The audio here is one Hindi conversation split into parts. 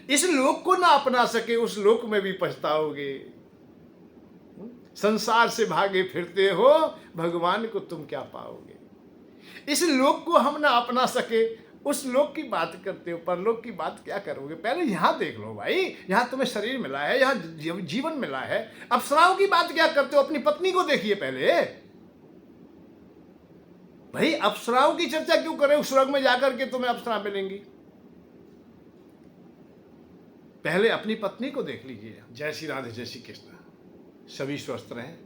इस लोक को ना अपना सके उस लोक में भी पछताओगे। संसार से भागे फिरते हो, भगवान को तुम क्या पाओगे। इस लोक को हम ना अपना सके उस लोक की बात करते हो, परलोक की बात क्या करोगे। पहले यहां देख लो भाई, यहां तुम्हें शरीर मिला है, यहां जीवन मिला है। अप्सराओं की बात क्या करते हो, अपनी पत्नी को देखिए पहले भाई। अप्सराओं की चर्चा क्यों करें, उस स्वर्ग में जाकर के तुम्हें अप्सरा मिलेंगी। पहले अपनी पत्नी को देख लीजिए। जय श्री राधे, जय श्री कृष्ण। सभी स्वस्थ रहें,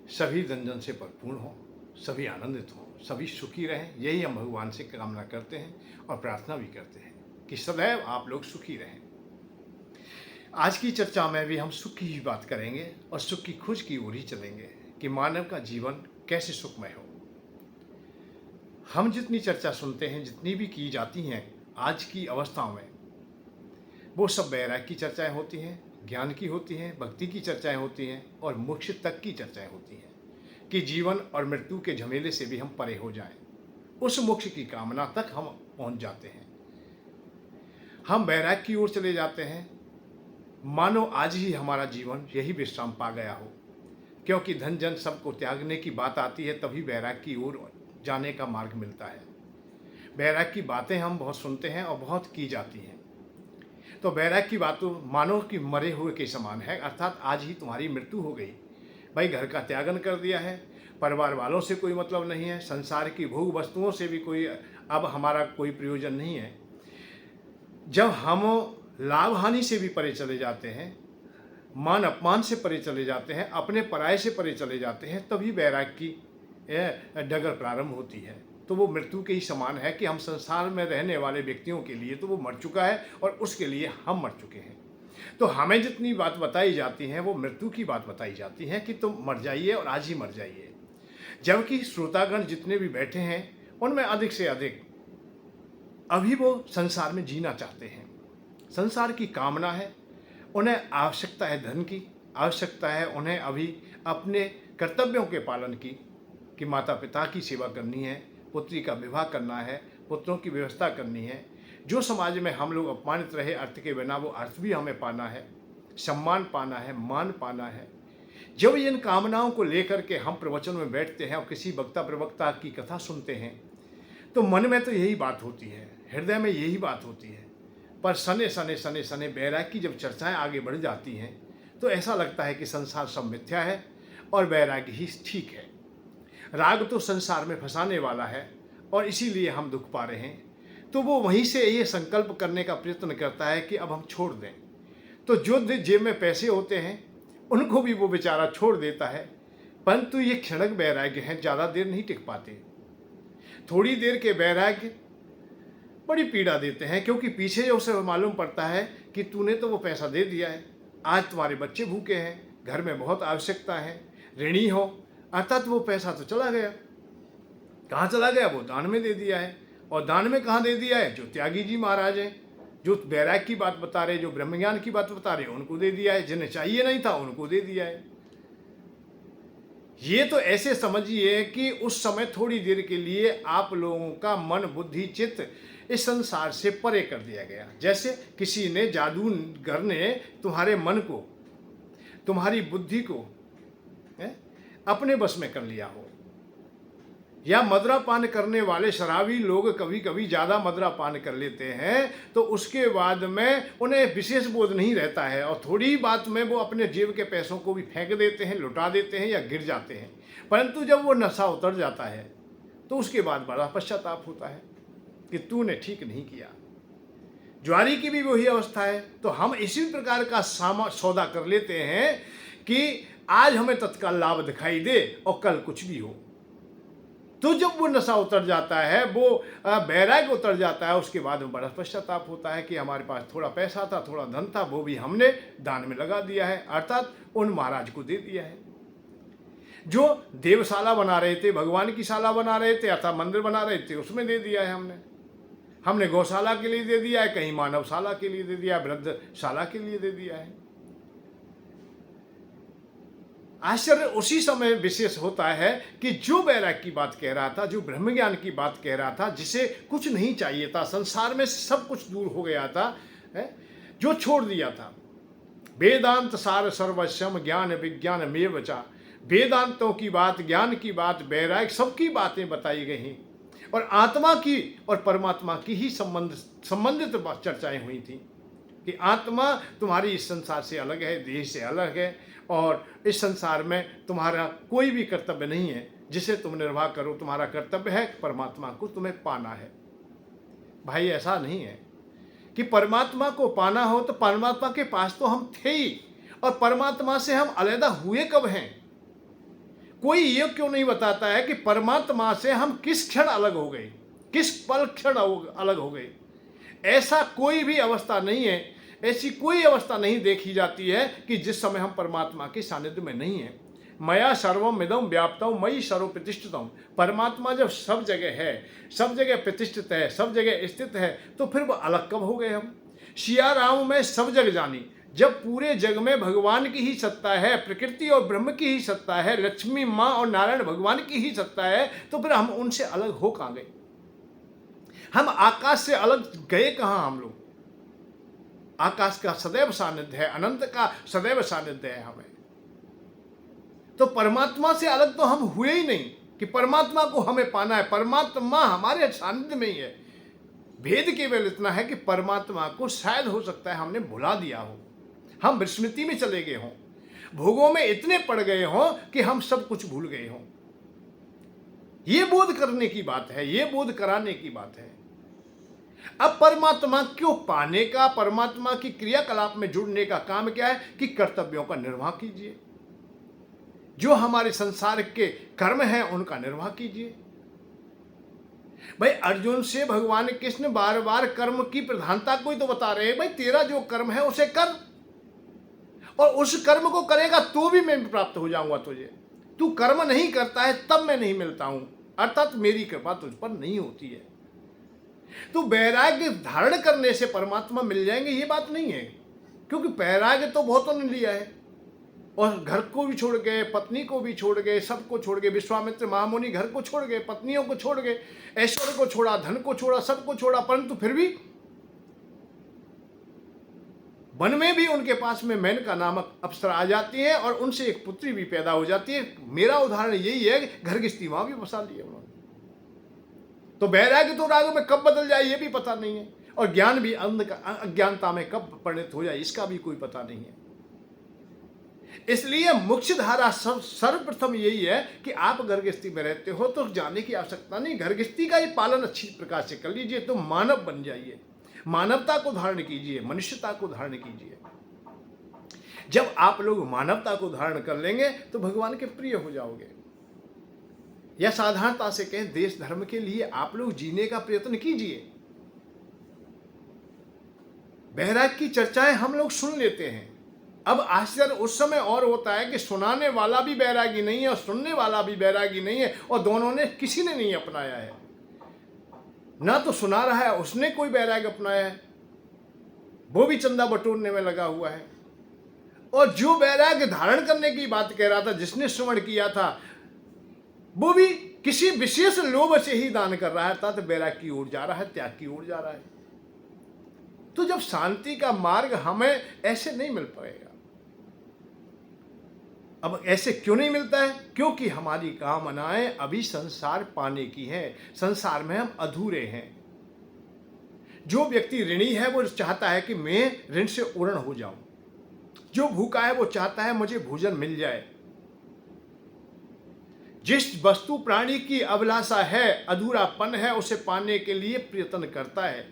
सभी धन जन से भरपूर हों, सभी आनंदित हों, सभी सुखी रहें। यही हम भगवान से कामना करते हैं और प्रार्थना भी करते हैं कि सदैव आप लोग सुखी रहें। आज की चर्चा में भी हम सुख की ही बात करेंगे और सुख की खोज की ओर ही चलेंगे कि मानव का जीवन कैसे सुखमय हो। हम जितनी चर्चा सुनते हैं, जितनी भी की जाती हैं आज की अवस्थाओं में, वो सब वैराग्य की चर्चाएं होती हैं, ज्ञान की होती हैं, भक्ति की चर्चाएं होती हैं और मोक्ष तक की चर्चाएं होती हैं कि जीवन और मृत्यु के झमेले से भी हम परे हो जाएं, उस मोक्ष की कामना तक हम पहुंच जाते हैं। हम वैराग्य की ओर चले जाते हैं, मानो आज ही हमारा जीवन यही विश्राम पा गया हो। क्योंकि धन जन सबको त्यागने की बात आती है, तभी वैराग्य की ओर जाने का मार्ग मिलता है। वैराग्य की बातें हम बहुत सुनते हैं और बहुत की जाती हैं। तो वैराग्य की बातों मानो कि मरे हुए के समान है, अर्थात आज ही तुम्हारी मृत्यु हो गई भाई। घर का त्यागन कर दिया है, परिवार वालों से कोई मतलब नहीं है, संसार की भोग वस्तुओं से भी कोई अब हमारा कोई प्रयोजन नहीं है। जब हम लाभ हानि से भी परे चले जाते हैं, मान अपमान से परे चले जाते हैं, अपने पराये से परे चले जाते हैं, तभी वैराग्य की डगर प्रारंभ होती है। तो वो मृत्यु के ही समान है कि हम संसार में रहने वाले व्यक्तियों के लिए तो वो मर चुका है और उसके लिए हम मर चुके हैं। तो हमें जितनी बात बताई जाती है वो मृत्यु की बात बताई जाती है कि तुम मर जाइए और आज ही मर जाइए। जबकि श्रोतागण जितने भी बैठे हैं उनमें अधिक से अधिक अभी वो संसार में जीना चाहते हैं, संसार की कामना है, उन्हें आवश्यकता है धन की, आवश्यकता है उन्हें अभी अपने कर्तव्यों के पालन की, कि माता पिता की सेवा करनी है, पुत्री का विवाह करना है, पुत्रों की व्यवस्था करनी है। जो समाज में हम लोग अपमानित रहे अर्थ के बिना, वो अर्थ भी हमें पाना है, सम्मान पाना है, मान पाना है। जब इन कामनाओं को लेकर के हम प्रवचन में बैठते हैं और किसी वक्ता प्रवक्ता की कथा सुनते हैं तो मन में तो यही बात होती है, हृदय में यही बात होती है। पर सने सने सने सने वैराग्य की जब चर्चाएं आगे बढ़ जाती हैं तो ऐसा लगता है कि संसार सब मिथ्या है और वैराग्य ही ठीक है। राग तो संसार में फंसाने वाला है और इसीलिए हम दुख पा रहे हैं। तो वो वहीं से ये संकल्प करने का प्रयत्न करता है कि अब हम छोड़ दें। तो जो जेब में पैसे होते हैं उनको भी वो बेचारा छोड़ देता है, परंतु ये क्षणिक वैराग्य है, ज़्यादा देर नहीं टिक पाते। थोड़ी देर के वैराग्य बड़ी पीड़ा देते हैं, क्योंकि पीछे जो उसे मालूम पड़ता है कि तूने तो वो पैसा दे दिया है, आज तुम्हारे बच्चे भूखे हैं, घर में बहुत आवश्यकता है, ऋणी हो, अर्थात वो पैसा तो चला गया। कहाँ चला गया? वो दान में दे दिया है। और दान में कहाँ दे दिया है? जो त्यागी जी महाराज हैं, जो वैराग्य की बात बता रहे, जो ब्रह्मज्ञान की बात बता रहे, उनको दे दिया है। जिन्हें चाहिए नहीं था उनको दे दिया है। ये तो ऐसे समझिए कि उस समय थोड़ी देर के लिए आप लोगों का मन बुद्धि चित्त इस संसार से परे कर दिया गया। जैसे किसी ने जादूगर ने तुम्हारे मन को, तुम्हारी बुद्धि को अपने बस में कर लिया हो। या मदिरा पान करने वाले शराबी लोग कभी कभी ज़्यादा मदिरा पान कर लेते हैं तो उसके बाद में उन्हें विशेष बोध नहीं रहता है और थोड़ी बात में वो अपने जेब के पैसों को भी फेंक देते हैं, लुटा देते हैं या गिर जाते हैं। परंतु जब वो नशा उतर जाता है तो उसके बाद बड़ा पश्चाताप होता है कि तूने ठीक नहीं किया। ज्वारी की भी वही अवस्था है। तो हम इसी प्रकार का सौदा कर लेते हैं कि आज हमें तत्काल लाभ दिखाई दे और कल कुछ भी हो। तो जब वो नशा उतर जाता है, वो वैराग्य उतर जाता है, उसके बाद में बड़ा पश्चाताप होता है कि हमारे पास थोड़ा पैसा था, थोड़ा धन था, वो भी हमने दान में लगा दिया है, अर्थात उन महाराज को दे दिया है। जो देवशाला बना रहे थे, भगवान की शाला बना रहे थे अथवा मंदिर बना रहे थे, उसमें दे दिया है हमने गौशाला के लिए दे दिया है, कहीं मानवशाला के लिए दे दिया, वृद्धशाला के लिए दे दिया है। आश्चर्य उसी समय विशेष होता है कि जो वैराग्य की बात कह रहा था, जो ब्रह्मज्ञान की बात कह रहा था, जिसे कुछ नहीं चाहिए था, संसार में सब कुछ दूर हो गया था, जो छोड़ दिया था। वेदांत सार सर्वस्वम ज्ञान विज्ञान में बचा। वेदांतों की बात, ज्ञान की बात, वैराग्य सबकी बातें बताई गई हैं और आत्मा की और परमात्मा की ही संबंधित चर्चाएं हुई थी कि आत्मा तुम्हारी इस संसार से अलग है, देह से अलग है और इस संसार में तुम्हारा कोई भी कर्तव्य नहीं है जिसे तुम निर्वाह करो। तुम्हारा कर्तव्य है परमात्मा को तुम्हें पाना है। भाई ऐसा नहीं है कि परमात्मा को पाना हो तो परमात्मा के पास तो हम थे ही, और परमात्मा से हम अलग हुए कब हैं? कोई ये क्यों नहीं बताता है कि परमात्मा से हम किस क्षण अलग हो गए, किस पल क्षण अलग हो गए? ऐसा कोई भी अवस्था नहीं है, ऐसी कोई अवस्था नहीं देखी जाती है कि जिस समय हम परमात्मा के सानिध्य में नहीं है। मया सर्वम इदम व्याप्तम मयि सर्व प्रतिष्ठितम। परमात्मा जब सब जगह है, सब जगह प्रतिष्ठित है, सब जगह स्थित है, तो फिर वो अलग कब हो गए हम? सिया राम में सब जग जानी। जब पूरे जग में भगवान की ही सत्ता है, प्रकृति और ब्रह्म की ही सत्ता है, लक्ष्मी माँ और नारायण भगवान की ही सत्ता है, तो फिर हम उनसे अलग हो कहाँ गए? हम आकाश से अलग गए कहाँ? हम लोग आकाश का सदैव सानिध्य है, अनंत का सदैव सानिध्य है हमें। तो परमात्मा से अलग तो हम हुए ही नहीं कि परमात्मा को हमें पाना है। परमात्मा हमारे सानिध्य में ही है। भेद केवल इतना है कि परमात्मा को शायद हो सकता है हमने भुला दिया हो, हम विस्मृति में चले गए हों, भोगों में इतने पड़ गए हों कि हम सब कुछ भूल गए हों। ये बोध करने की बात है, ये बोध कराने की बात है। अब परमात्मा क्यों पाने का, परमात्मा की क्रियाकलाप में जुड़ने का काम क्या है कि कर्तव्यों का निर्वाह कीजिए, जो हमारे संसार के कर्म हैं उनका निर्वाह कीजिए। भाई अर्जुन से भगवान कृष्ण बार बार कर्म की प्रधानता को ही तो बता रहे हैं। भाई तेरा जो कर्म है उसे कर, और उस कर्म को करेगा तो भी मैं प्राप्त हो जाऊंगा तुझे। तू कर्म नहीं करता है तब मैं नहीं मिलता हूं, अर्थात मेरी कृपा तुझ पर नहीं होती है। तो वैराग्य धारण करने से परमात्मा मिल जाएंगे ये बात नहीं है, क्योंकि वैराग्य तो बहुतों ने लिया है और घर को भी छोड़ गए, पत्नी को भी छोड़ गए, सबको छोड़ गए। विश्वामित्र महामुनि घर को छोड़ गए, पत्नियों को छोड़ गए, ऐश्वर्य को छोड़ा, धन को छोड़ा, सबको छोड़ा, परंतु फिर भी वन में भी उनके पास में मेनका नामक अप्सरा आ जाती है और उनसे एक पुत्री भी पैदा हो जाती है। मेरा उदाहरण यही है कि घर गृहस्थी वहां भी बसा लिया उन्होंने। तो वैराग्य तो राग में कब बदल जाए ये भी पता नहीं है, और ज्ञान भी अज्ञानता में कब परिणत हो जाए इसका भी कोई पता नहीं है। इसलिए मुख्य धारा सर्वप्रथम यही है कि आप घर गृहस्थी में रहते हो तो जाने की आवश्यकता नहीं। घर गृहस्थी का ये पालन अच्छी प्रकार से कर लीजिए तो मानव बन जाइए, मानवता को धारण कीजिए, मनुष्यता को धारण कीजिए। जब आप लोग मानवता को धारण कर लेंगे तो भगवान के प्रिय हो जाओगे। या साधारणता से कहें, देश धर्म के लिए आप लोग जीने का प्रयत्न कीजिए। वैराग्य की चर्चाएं हम लोग सुन लेते हैं। अब आश्चर्य उस समय और होता है कि सुनाने वाला भी बैरागी नहीं है और सुनने वाला भी बैरागी नहीं है, और दोनों ने किसी ने नहीं अपनाया है। ना तो सुना रहा है उसने कोई बैराग अपनाया है, वो भी चंदा बटोरने में लगा हुआ है, और जो बैराग धारण करने की बात कह रहा था, जिसने श्रवण किया था, वो भी किसी विशेष लोभ से ही दान कर रहा है, अर्थात बैराग की ओर जा रहा है, त्याग की ओर जा रहा है। तो जब शांति का मार्ग हमें ऐसे नहीं मिल पाएगा। अब ऐसे क्यों नहीं मिलता है? क्योंकि हमारी कामनाएं अभी संसार पाने की हैं, संसार में हम अधूरे हैं। जो व्यक्ति ऋणी है वो चाहता है कि मैं ऋण से उर्ण हो जाऊं, जो भूखा है वो चाहता है मुझे भोजन मिल जाए। जिस वस्तु प्राणी की अभिलाषा है, अधूरापन है, उसे पाने के लिए प्रयत्न करता है,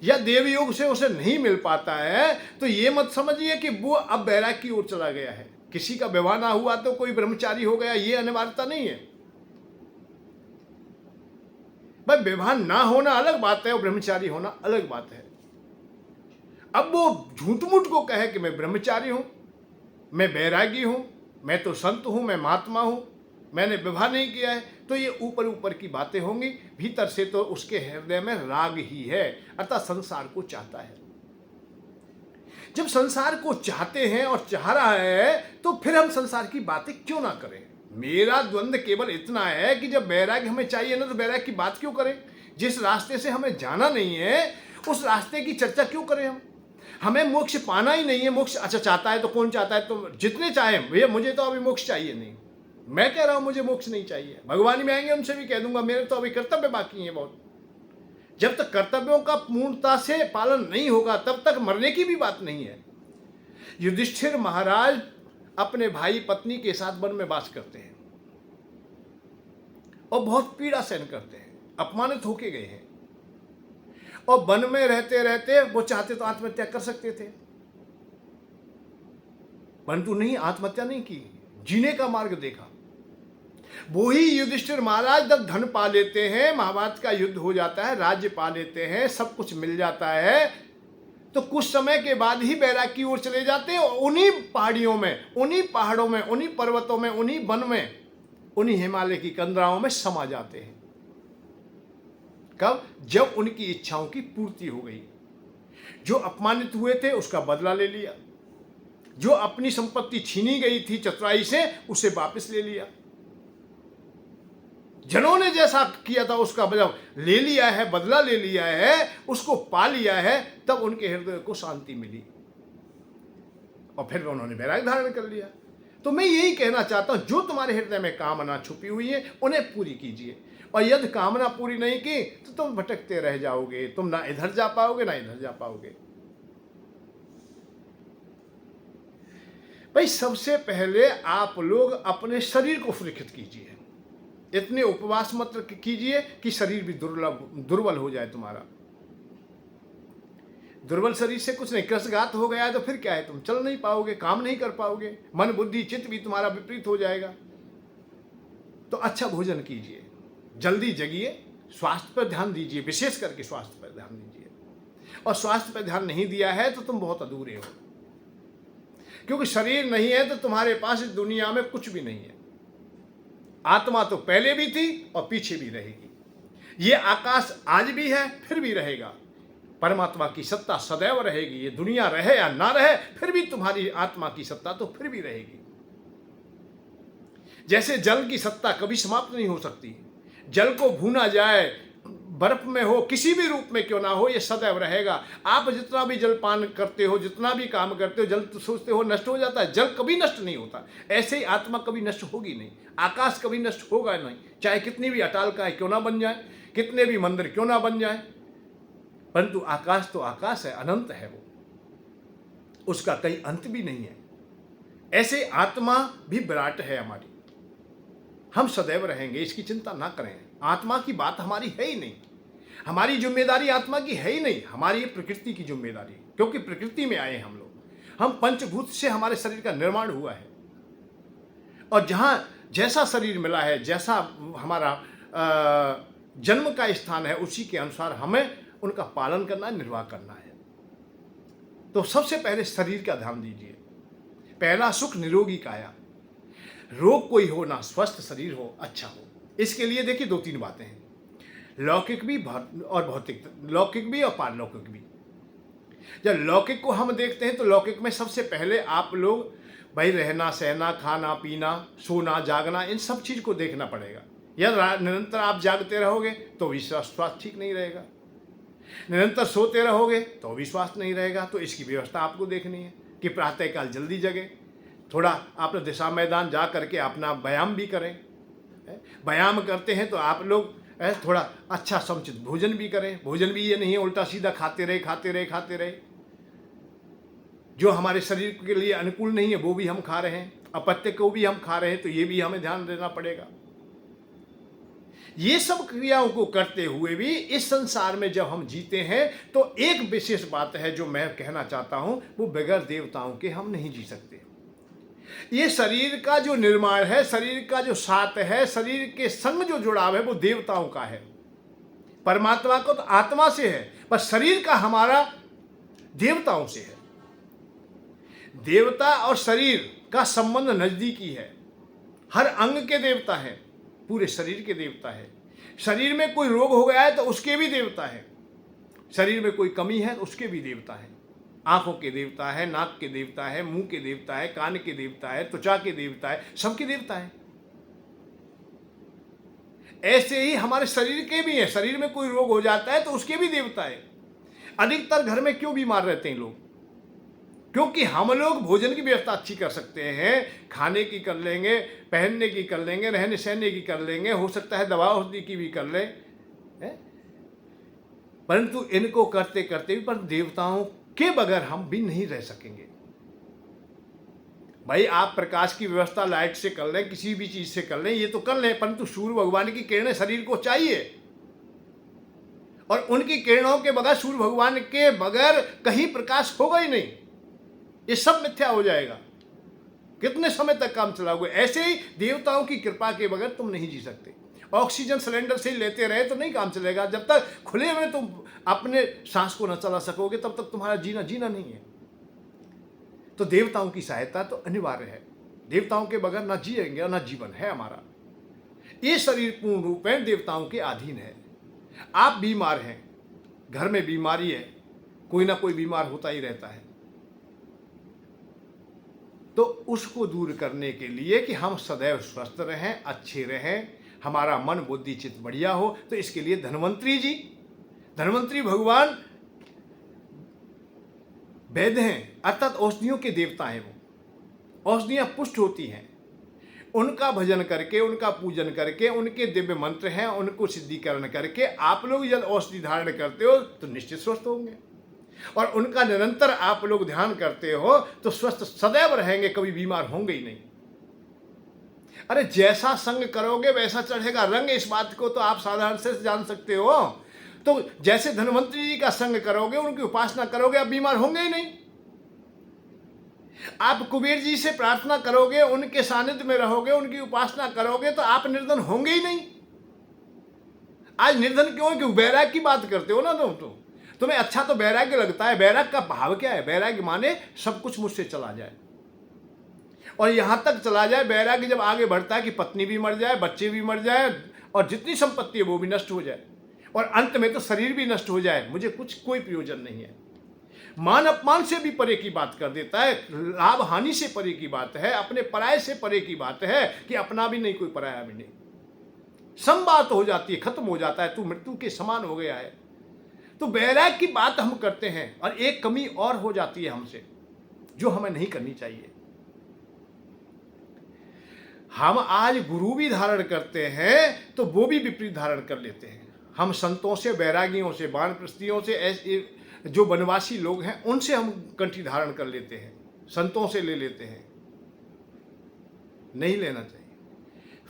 या देव योग से उसे नहीं मिल पाता है, तो ये मत समझिए कि वो अब बैराग की ओर चला गया है। किसी का विवाह ना हुआ तो कोई ब्रह्मचारी हो गया, ये अनिवार्यता नहीं है। भाई विवाह ना होना अलग बात है और ब्रह्मचारी होना अलग बात है। अब वो झूठ मूठ को कहे कि मैं ब्रह्मचारी हूं, मैं बैरागी हूं, मैं तो संत हूं, मैं महात्मा हूं, मैंने विवाह नहीं किया है, तो ये ऊपर ऊपर की बातें होंगी। भीतर से तो उसके हृदय में राग ही है, अर्थात संसार को चाहता है। जब संसार को चाहते हैं और चाह रहा है तो फिर हम संसार की बातें क्यों ना करें? मेरा द्वंद्व केवल इतना है कि जब बैराग्य हमें चाहिए ना, तो बैराग्य की बात क्यों करें? जिस रास्ते से हमें जाना नहीं है उस रास्ते की चर्चा क्यों करें हम? हमें मोक्ष पाना ही नहीं है। मोक्ष अच्छा चाहता है तो कौन चाहता है? तो जितने चाहे भैया, मुझे तो अभी मोक्ष चाहिए नहीं। मैं कह रहा हूं मुझे मोक्ष नहीं चाहिए। भगवान में आएंगे उनसे भी कह दूंगा मेरे तो अभी कर्तव्य बाकी है बहुत। जब तक कर्तव्यों का पूर्णता से पालन नहीं होगा तब तक मरने की भी बात नहीं है। युधिष्ठिर महाराज अपने भाई पत्नी के साथ वन में वास करते हैं और बहुत पीड़ा सहन करते हैं, अपमानित होके गए हैं। और वन में रहते रहते वो चाहते तो आत्महत्या कर सकते थे, परंतु नहीं, आत्महत्या नहीं की, जीने का मार्ग देखा। वो ही युधिष्ठिर महाराज जब धन पा लेते हैं, महाभारत का युद्ध हो जाता है, राज्य पा लेते हैं, सब कुछ मिल जाता है, तो कुछ समय के बाद ही बैराग की ओर चले जाते हैं। उन्हीं पहाड़ियों में, उन्हीं पहाड़ों में, उन्हीं पर्वतों में, उन्हीं वन में, उन्हीं हिमालय की कंदराओं में समा जाते हैं। कब? जब उनकी इच्छाओं की पूर्ति हो गई। जो अपमानित हुए थे उसका बदला ले लिया, जो अपनी संपत्ति छीनी गई थी चतुराई से उसे वापस ले लिया, जिन्होंने जैसा किया था उसका बदला ले लिया है, बदला ले लिया है, उसको पा लिया है, तब उनके हृदय को शांति मिली और फिर उन्होंने वैराग्य धारण कर लिया। तो मैं यही कहना चाहता हूं, जो तुम्हारे हृदय में कामना छुपी हुई है उन्हें पूरी कीजिए, और यदि कामना पूरी नहीं की तो तुम भटकते रह जाओगे, तुम ना इधर जा पाओगे ना इधर जा पाओगे। भाई सबसे पहले आप लोग अपने शरीर को सुरक्षित कीजिए। इतने उपवास मत कीजिए कि शरीर भी दुर्बल हो जाए तुम्हारा। दुर्बल शरीर से कुछ नहीं, क्रसघात हो गया है तो फिर क्या है, तुम चल नहीं पाओगे, काम नहीं कर पाओगे, मन बुद्धि चित्त भी तुम्हारा विपरीत हो जाएगा। तो अच्छा भोजन कीजिए, जल्दी जगिए, स्वास्थ्य पर ध्यान दीजिए, विशेष करके स्वास्थ्य पर ध्यान दीजिए। और स्वास्थ्य पर ध्यान नहीं दिया है तो तुम बहुत अधूरे हो, क्योंकि शरीर नहीं है तो तुम्हारे पास इस दुनिया में कुछ भी नहीं है। आत्मा तो पहले भी थी और पीछे भी रहेगी। ये आकाश आज भी है, फिर भी रहेगा। परमात्मा की सत्ता सदैव रहेगी। ये दुनिया रहे या ना रहे, फिर भी तुम्हारी आत्मा की सत्ता तो फिर भी रहेगी। जैसे जल की सत्ता कभी समाप्त नहीं हो सकती, जल को भूना जाए, बर्फ में हो, किसी भी रूप में क्यों ना हो, ये सदैव रहेगा। आप जितना भी जल पान करते हो, जितना भी काम करते हो, जल तो सोचते हो नष्ट हो जाता है, जल कभी नष्ट नहीं होता। ऐसे ही आत्मा कभी नष्ट होगी नहीं, आकाश कभी नष्ट होगा नहीं, चाहे कितनी भी अटालकाएं क्यों ना बन जाए, कितने भी मंदिर क्यों ना बन जाए, परंतु आकाश तो आकाश है, अनंत है वो, उसका कहीं अंत भी नहीं है। ऐसे आत्मा भी विराट है हमारी, हम सदैव रहेंगे, इसकी चिंता ना करें। आत्मा की बात हमारी है ही नहीं, हमारी जिम्मेदारी आत्मा की है ही नहीं, हमारी प्रकृति की जिम्मेदारी, क्योंकि प्रकृति में आए हम लोग। हम पंचभूत से हमारे शरीर का निर्माण हुआ है, और जहां जैसा शरीर मिला है, जैसा हमारा जन्म का स्थान है, उसी के अनुसार हमें उनका पालन करना है, निर्वाह करना है। तो सबसे पहले शरीर का ध्यान दीजिए। पहला सुख निरोगी काया, रोग कोई हो ना, स्वस्थ शरीर हो, अच्छा हो। इसके लिए देखिए दो तीन बातें हैं, लौकिक भी और भौतिक, लौकिक भी और पारलौकिक भी। जब लौकिक को हम देखते हैं तो लौकिक में सबसे पहले आप लोग भाई रहना सहना, खाना पीना, सोना जागना, इन सब चीज को देखना पड़ेगा। यदि निरंतर आप जागते रहोगे तो भी स्वास्थ्य ठीक नहीं रहेगा, निरंतर सोते रहोगे तो भी स्वास्थ्य नहीं रहेगा। तो इसकी व्यवस्था आपको देखनी है कि प्रातःकाल जल्दी जगे, थोड़ा आप दिशा मैदान जा करके अपना व्यायाम भी करें। व्यायाम करते हैं तो आप लोग थोड़ा अच्छा समुचित भोजन भी करें। भोजन भी ये नहीं उल्टा सीधा खाते रहे, जो हमारे शरीर के लिए अनुकूल नहीं है वो भी हम खा रहे हैं, अपत्य को भी हम खा रहे हैं, तो ये भी हमें ध्यान देना पड़ेगा। ये सब क्रियाओं को करते हुए भी इस संसार में जब हम जीते हैं तो एक विशेष बात है जो मैं कहना चाहता हूं, वो बगैर देवताओं के हम नहीं जी सकते। ये शरीर का जो निर्माण है, शरीर का जो साथ है, शरीर के संग जो जुड़ाव है, वो देवताओं का है। परमात्मा को तो आत्मा से है, पर शरीर का हमारा देवताओं से है। देवता और शरीर का संबंध नजदीकी है, हर अंग के देवता है, पूरे शरीर के देवता है। शरीर में कोई रोग हो गया है तो उसके भी देवता है, शरीर में कोई कमी है तो उसके भी देवता है। आंखों के देवता है, नाक के देवता है, मुंह के देवता है, कान के देवता है, त्वचा के देवता है, सबके देवता है। ऐसे ही हमारे शरीर के भी है, शरीर में कोई रोग हो जाता है तो उसके भी देवता है। अधिकतर घर में क्यों बीमार रहते हैं लोग? क्योंकि हम लोग भोजन की व्यवस्था अच्छी कर सकते हैं, खाने की कर लेंगे, पहनने की कर लेंगे, रहने सहने की कर लेंगे, हो सकता है दवा औषधि की भी कर लें, परंतु इनको करते करते भी पर देवताओं के बगैर हम भी नहीं रह सकेंगे। भाई आप प्रकाश की व्यवस्था लाइट से कर लें, किसी भी चीज से कर लें, ये तो कर लें, परंतु सूर्य भगवान की किरणें शरीर को चाहिए, और उनकी किरणों के बगैर, सूर्य भगवान के बगैर कहीं प्रकाश होगा ही नहीं, ये सब मिथ्या हो जाएगा। कितने समय तक काम चलाओगे? ऐसे ही देवताओं की कृपा के बगैर तुम नहीं जी सकते। ऑक्सीजन सिलेंडर से लेते रहे तो नहीं काम चलेगा। जब तक खुले में तुम अपने सांस को न चला सकोगे तब तक तुम्हारा जीना नहीं है। तो देवताओं की सहायता तो अनिवार्य है। देवताओं के बगैर ना जिएंगे और ना जीवन है हमारा। ये शरीर पूर्ण रूप में देवताओं के अधीन है। आप बीमार हैं, घर में बीमारी है, कोई ना कोई बीमार होता ही रहता है, तो उसको दूर करने के लिए कि हम सदैव स्वस्थ रहें, अच्छे रहें, हमारा मन बुद्धि चित्त बढ़िया हो, तो इसके लिए धन्वंतरी भगवान वैद्य हैं, अर्थात औषधियों के देवता हैं। वो औषधियां पुष्ट होती हैं, उनका भजन करके, उनका पूजन करके, उनके दिव्य मंत्र हैं, उनको सिद्धिकरण करके आप लोग यदि औषधि धारण करते हो तो निश्चित स्वस्थ होंगे, और उनका निरंतर आप लोग ध्यान करते हो तो स्वस्थ सदैव रहेंगे, कभी बीमार होंगे ही नहीं। अरे जैसा संग करोगे वैसा चढ़ेगा रंग, इस बात को तो आप साधारण से जान सकते हो। तो जैसे धन्वंतरी जी का संग करोगे, उनकी उपासना करोगे, आप बीमार होंगे ही नहीं। आप कुबेर जी से प्रार्थना करोगे, उनके सानिध्य में रहोगे, उनकी उपासना करोगे, तो आप निर्धन होंगे ही नहीं। आज निर्धन क्यों? क्यों बैराग की बात करते हो ना तुम। तुम्हें अच्छा तो वैराग्य लगता है। वैराग्य का भाव क्या है? वैराग्य माने सब कुछ मुझसे चला जाए, और यहां तक चला जाए वैराग्य जब आगे बढ़ता है कि पत्नी भी मर जाए, बच्चे भी मर जाए, और जितनी संपत्ति है वो भी नष्ट हो जाए, और अंत में तो शरीर भी नष्ट हो जाए, मुझे कोई प्रयोजन नहीं है। मान अपमान से भी परे की बात कर देता है, लाभ हानि से परे की बात है, अपने पराये से परे की बात है, कि अपना भी नहीं कोई पराया भी नहीं, सम बात हो जाती है, खत्म हो जाता है, तू मृत्यु के समान हो गया है। तो वैराग्य की बात हम करते हैं, और एक कमी और हो जाती है हमसे जो हमें नहीं करनी चाहिए। हम आज गुरु भी धारण करते हैं तो वो भी विपरीत धारण कर लेते हैं। हम संतों से, वैरागियों से, वानप्रस्थियों से, ऐसे जो वनवासी लोग हैं उनसे हम कंठी धारण कर लेते हैं, संतों से ले लेते हैं। नहीं लेना चाहिए।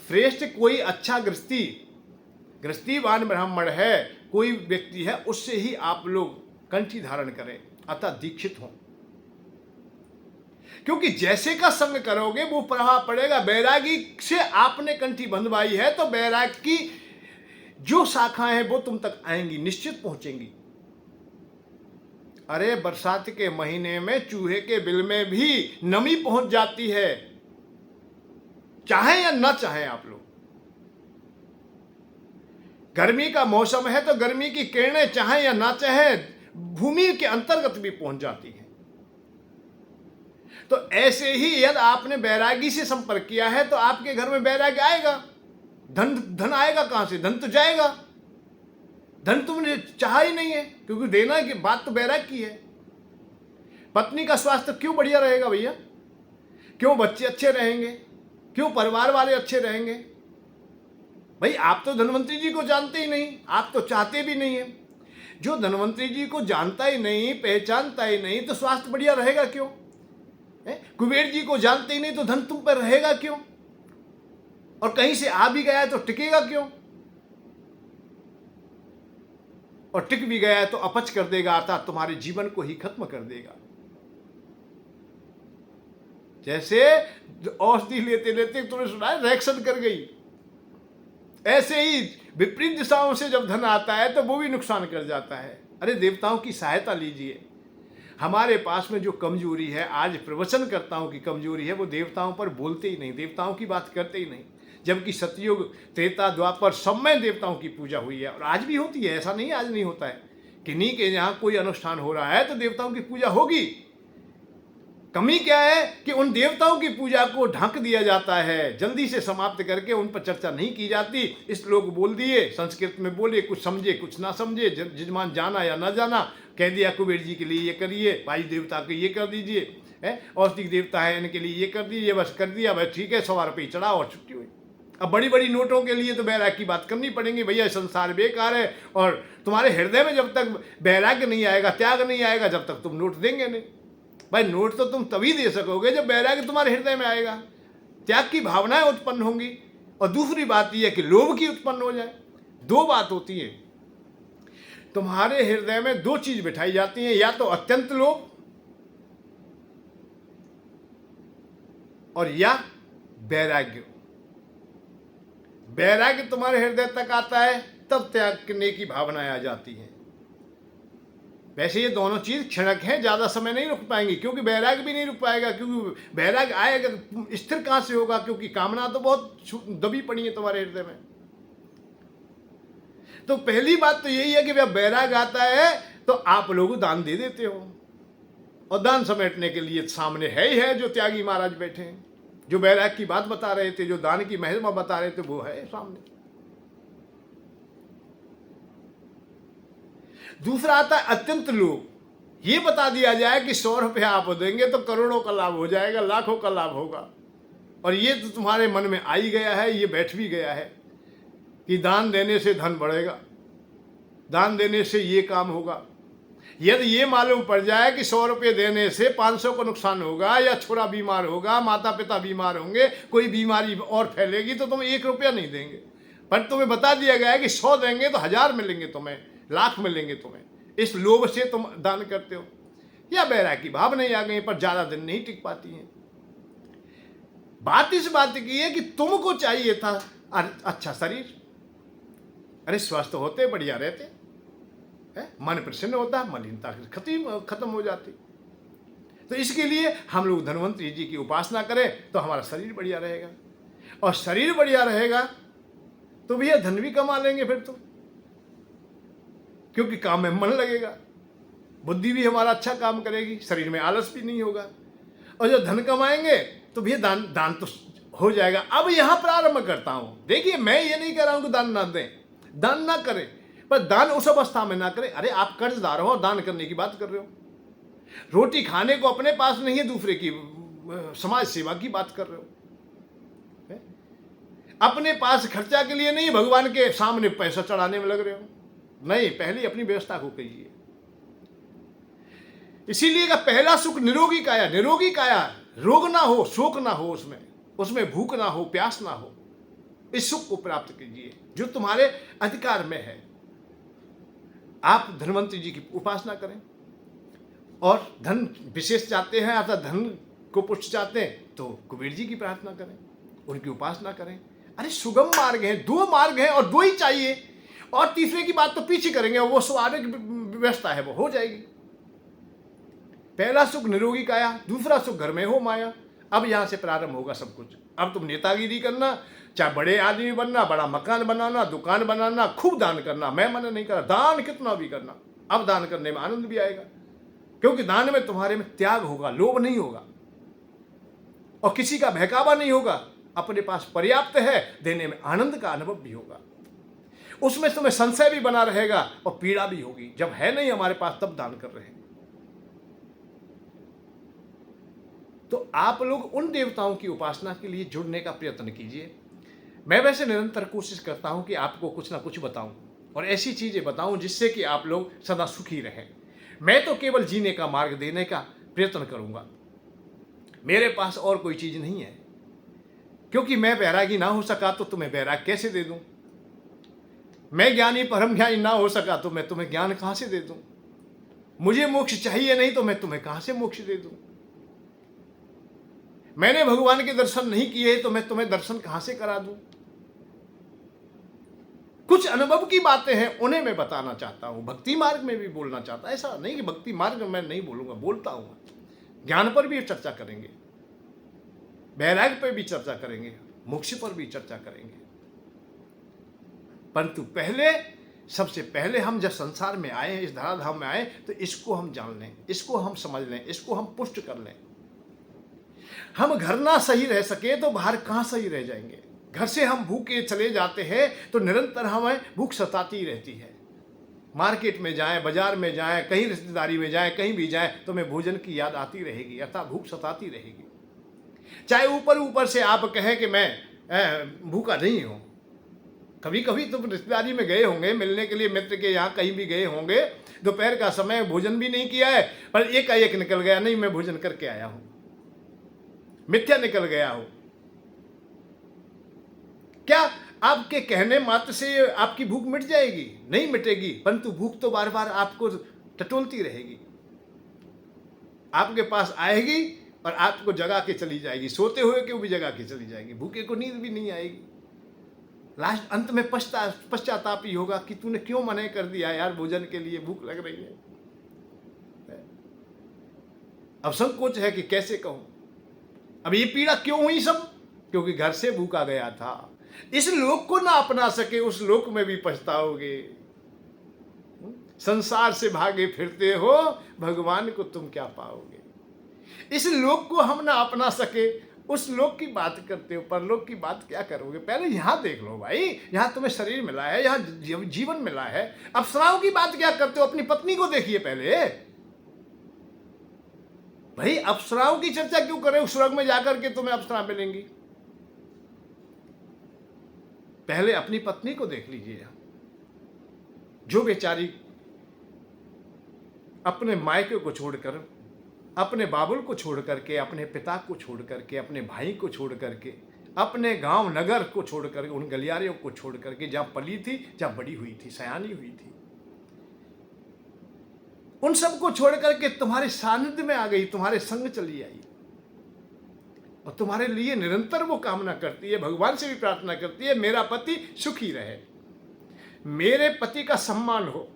श्रेष्ठ कोई अच्छा गृहस्थीवान ब्राह्मण है, कोई व्यक्ति है, उससे ही आप लोग कंठी धारण करें, अतः दीक्षित हों। क्योंकि जैसे का संग करोगे वो प्रभाव पड़ेगा। बैरागी से आपने कंठी बंधवाई है तो बैराग की जो शाखाएं हैं वो तुम तक आएंगी, निश्चित पहुंचेंगी। अरे बरसात के महीने में चूहे के बिल में भी नमी पहुंच जाती है, चाहे या ना चाहे आप लोग। गर्मी का मौसम है तो गर्मी की किरणें चाहे या ना चाहे भूमि के अंतर्गत भी पहुंच जाती हैं। तो ऐसे ही यदि आपने बैरागी से संपर्क किया है तो आपके घर में बैरागी आएगा। धन आएगा कहां से? धन तो जाएगा। धन तुमने चाहा ही नहीं है, क्योंकि देना की बात तो बैराग की है। पत्नी का स्वास्थ्य क्यों बढ़िया रहेगा भैया? क्यों बच्चे अच्छे रहेंगे? क्यों परिवार वाले अच्छे रहेंगे? भाई आप तो धन्वंतरी जी को जानते ही नहीं, आप तो चाहते भी नहीं है। जो धन्वंतरी जी को जानता ही नहीं, पहचानता ही नहीं, तो स्वास्थ्य बढ़िया रहेगा क्यों? कुबेर जी को जानते ही नहीं तो धन तुम पर रहेगा क्यों? और कहीं से आ भी गया है तो टिकेगा क्यों? और टिक भी गया है तो अपच कर देगा, अर्थात तुम्हारे जीवन को ही खत्म कर देगा। जैसे औषधि लेते लेते तुमने सुना है रिएक्शन कर गई, ऐसे ही विपरीत दिशाओं से जब धन आता है तो वो भी नुकसान कर जाता है। अरे देवताओं की सहायता लीजिए। हमारे पास में जो कमजोरी है, आज प्रवचनकर्ताओं की कमजोरी है, वो देवताओं पर बोलते ही नहीं, देवताओं की बात करते ही नहीं। जबकि सतयुग, त्रेता, द्वापर सब में देवताओं की पूजा हुई है, और आज भी होती है। ऐसा नहीं आज नहीं होता है। किन्हीं के यहाँ कोई अनुष्ठान हो रहा है तो देवताओं की पूजा होगी। कमी क्या है कि उन देवताओं की पूजा को ढक दिया जाता है, जल्दी से समाप्त करके उन पर चर्चा नहीं की जाती। इस लोग बोल दिए, संस्कृत में बोले, कुछ समझे कुछ ना समझे, जजमान जाना या ना जाना, कह दिया कुबेर जी के लिए ये करिए, भाई देवता को ये कर दीजिए, है औषधिक देवता है इनके लिए ये कर दीजिए, बस कर दिया, बस ठीक है, 100 रुपये चढ़ा और छुट्टी हुई। अब बड़ी बड़ी नोटों के लिए तो बैराग की बात करनी पड़ेगी, भैया संसार बेकार है, और तुम्हारे हृदय में जब तक बैराग्य नहीं आएगा, त्याग नहीं आएगा, जब तक तुम नोट देंगे नहीं। भाई नोट तो तुम तभी दे सकोगे जब बैराग्य तुम्हारे हृदय में आएगा, त्याग की भावनाएं उत्पन्न होंगी, और दूसरी बात यह है कि लोभ की उत्पन्न हो जाए। दो बात होती है, तुम्हारे हृदय में दो चीज बिठाई जाती हैं, या तो अत्यंत लोभ और या वैराग्य। वैराग्य तुम्हारे हृदय तक आता है तब त्याग करने की भावनाएं आ जाती हैं। वैसे ये दोनों चीज क्षणिक हैं, ज्यादा समय नहीं रुक पाएंगी, क्योंकि वैराग्य भी नहीं रुक पाएगा, क्योंकि वैराग्य आएगा तो स्थिर कहां से होगा, क्योंकि कामना तो बहुत दबी पड़ी है तुम्हारे हृदय में। तो पहली बात तो यही है कि जब वैराग्य आता है तो आप लोग दान दे देते हो, और दान समेटने के लिए सामने है ही है जो त्यागी महाराज बैठे हैं, जो वैराग्य की बात बता रहे थे, जो दान की महिमा बता रहे थे, वो है सामने। दूसरा आता है अत्यंत लोभ। ये बता दिया जाए कि 100 रुपया आप देंगे तो करोड़ों का लाभ हो जाएगा, लाखों का लाभ होगा, और ये तो तुम्हारे मन में आ ही गया है, ये बैठ भी गया है कि दान देने से धन बढ़ेगा, दान देने से ये काम होगा। यदि ये मालूम पड़ जाए कि 100 रुपये देने से 500 का नुकसान होगा, या छोरा बीमार होगा, माता पिता बीमार होंगे, कोई बीमारी और फैलेगी, तो तुम 1 रुपया नहीं देंगे। पर तुम्हें बता दिया गया है कि 100 देंगे तो 1000 मिलेंगे, तुम्हें लाख मिलेंगे तुम्हें, इस लोभ से तुम दान करते हो। या वैराग्य की भाव नहीं आ गई, पर ज्यादा दिन नहीं टिक पाती है। बात इस बात की है कि तुमको चाहिए था अच्छा शरीर, अरे स्वस्थ होते बढ़िया रहते, मन प्रसन्न होता, मलिनता खत्म हो जाती। तो इसके लिए हम लोग धन्वंतरी जी की उपासना करें तो हमारा शरीर बढ़िया रहेगा, और शरीर बढ़िया रहेगा तो भैया धन भी कमा लेंगे फिर तो, क्योंकि काम में मन लगेगा, बुद्धि भी हमारा अच्छा काम करेगी, शरीर में आलस भी नहीं होगा, और जब धन कमाएंगे तो भैया दान तो हो जाएगा। अब यहां प्रारंभ करता हूं, देखिए मैं ये नहीं कह रहा हूं कि दान ना दें, दान ना करें, पर दान उस अवस्था में ना करें। अरे आप कर्जदार हो और दान करने की बात कर रहे हो, रोटी खाने को अपने पास नहीं है, दूसरे की समाज सेवा की बात कर रहे हो, अपने पास खर्चा के लिए नहीं, भगवान के सामने पैसा चढ़ाने में लग रहे हो। नहीं, पहले अपनी व्यवस्था को कहिए। इसीलिए का पहला सुख निरोगी काया। निरोगी काया, रोग ना हो, शोक ना हो, उसमें भूख ना हो, प्यास ना हो, इस सुख को प्राप्त कीजिए जो तुम्हारे अधिकार में है। आप धन्वंतरी जी की उपासना करें, और धन विशेष चाहते हैं, अर्थात धन को पुष्ट चाहते हैं, तो कुबेर जी की प्रार्थना करें, उनकी उपासना करें। अरे सुगम मार्ग है, 2 मार्ग हैं और 2 ही चाहिए, और तीसरे की बात तो पीछे करेंगे, वो स्वाभाविक व्यवस्था है, वो हो जाएगी। पहला सुख निरोगी काया, दूसरा सुख घर में हो माया। अब यहां से प्रारंभ होगा सब कुछ। अब तुम नेतागिरी करना, चाहे बड़े आदमी बनना, बड़ा मकान बनाना, दुकान बनाना, खूब दान करना, मैं मना नहीं कर रहा, दान कितना भी करना। अब दान करने में आनंद भी आएगा, क्योंकि दान में तुम्हारे में त्याग होगा, लोभ नहीं होगा, और किसी का बहकावा नहीं होगा, अपने पास पर्याप्त है, देने में आनंद का अनुभव भी होगा, उसमें तुम्हें संशय भी बना रहेगा और पीड़ा भी होगी। जब है नहीं हमारे पास तब दान कर रहे हैं। तो आप लोग उन देवताओं की उपासना के लिए जुड़ने का प्रयत्न कीजिए। मैं वैसे निरंतर कोशिश करता हूं कि आपको कुछ ना कुछ बताऊं, और ऐसी चीजें बताऊं जिससे कि आप लोग सदा सुखी रहें। मैं तो केवल जीने का मार्ग देने का प्रयत्न करूंगा, मेरे पास और कोई चीज नहीं है, क्योंकि मैं वैरागी ना हो सका तो तुम्हें वैराग कैसे दे दूं? मैं ज्ञानी परम ज्ञानी ना हो सका तो मैं तुम्हें ज्ञान कहां से दे दूं? मुझे मोक्ष चाहिए नहीं तो मैं तुम्हें कहां से मोक्ष दे दूं? मैंने भगवान के दर्शन नहीं किए तो मैं तुम्हें दर्शन कहां से करा दूं? कुछ अनुभव की बातें हैं, उन्हें मैं बताना चाहता हूं, भक्ति मार्ग में भी बोलना चाहता। ऐसा नहीं कि भक्ति मार्ग में मैं नहीं बोलूंगा, बोलता हूं। ज्ञान पर भी चर्चा करेंगे, वैराग्य पर भी चर्चा करेंगे, मोक्ष पर भी चर्चा करेंगे। परंतु पहले, सबसे पहले हम जब संसार में आए, इस धराधाम में आए, तो इसको हम जान लें, इसको हम समझ लें, इसको हम पुष्ट कर लें। हम घर ना सही रह सके तो बाहर कहाँ सही रह जाएंगे। घर से हम भूखे चले जाते हैं तो निरंतर हमें भूख सताती रहती है। मार्केट में जाएं, बाजार में जाएं, कहीं रिश्तेदारी में जाएं, कहीं भी जाएं तो हमें भोजन की याद आती रहेगी, अर्थात भूख सताती रहेगी। चाहे ऊपर ऊपर से आप कहें कि मैं भूखा नहीं हूं, कभी कभी तुम रिश्तेदारी में गए होंगे मिलने के लिए, मित्र के यहाँ कहीं भी गए होंगे, दोपहर का समय, भोजन भी नहीं किया है, पर एकाएक निकल गया, नहीं मैं भोजन करके आया हूं, मिथ्या निकल गया हो। क्या आपके कहने मात्र से आपकी भूख मिट जाएगी? नहीं मिटेगी, परंतु भूख तो बार बार आपको टटोलती रहेगी, आपके पास आएगी और आपको जगा के चली जाएगी, सोते हुए क्यों भी जगा के चली जाएगी, भूखे को नींद भी नहीं आएगी। लास्ट अंत में पश्चाताप ही होगा कि तूने क्यों मना कर दिया यार, भोजन के लिए भूख लग रही है। अब संकोच है कि कैसे कहूं, अब ये पीड़ा क्यों हुई सब? क्योंकि घर से भूखा गया था। इस लोक को ना अपना सके उस लोक में भी पछताओगे। संसार से भागे फिरते हो, भगवान को तुम क्या पाओगे। इस लोक को हम ना अपना सके उस लोक की बात करते हो, परलोक की बात क्या करोगे? पहले यहां देख लो भाई, यहां तुम्हें शरीर मिला है, यहां जीवन मिला है, अप्सराओं की बात क्या करते हो? अपनी पत्नी को देखिए पहले भाई। अप्सराओं की चर्चा क्यों करें? स्वर्ग में जाकर के तुम्हें अप्सरा मिलेंगी। पहले अपनी पत्नी को देख लीजिए, जो बेचारी अपने मायके को छोड़कर, अपने बाबुल को छोड़ करके, अपने पिता को छोड़ करके, अपने भाई को छोड़ करके, अपने गांव नगर को छोड़ करके, उन गलियारियों को छोड़ करके, जहां पली थी, जहां बड़ी हुई थी, सयानी हुई थी, उन सबको छोड़ करके तुम्हारे सानिध्य में आ गई, तुम्हारे संग चली आई और तुम्हारे लिए निरंतर वो कामना करती है, भगवान से भी प्रार्थना करती है, मेरा पति सुखी रहे, मेरे पति का सम्मान हो,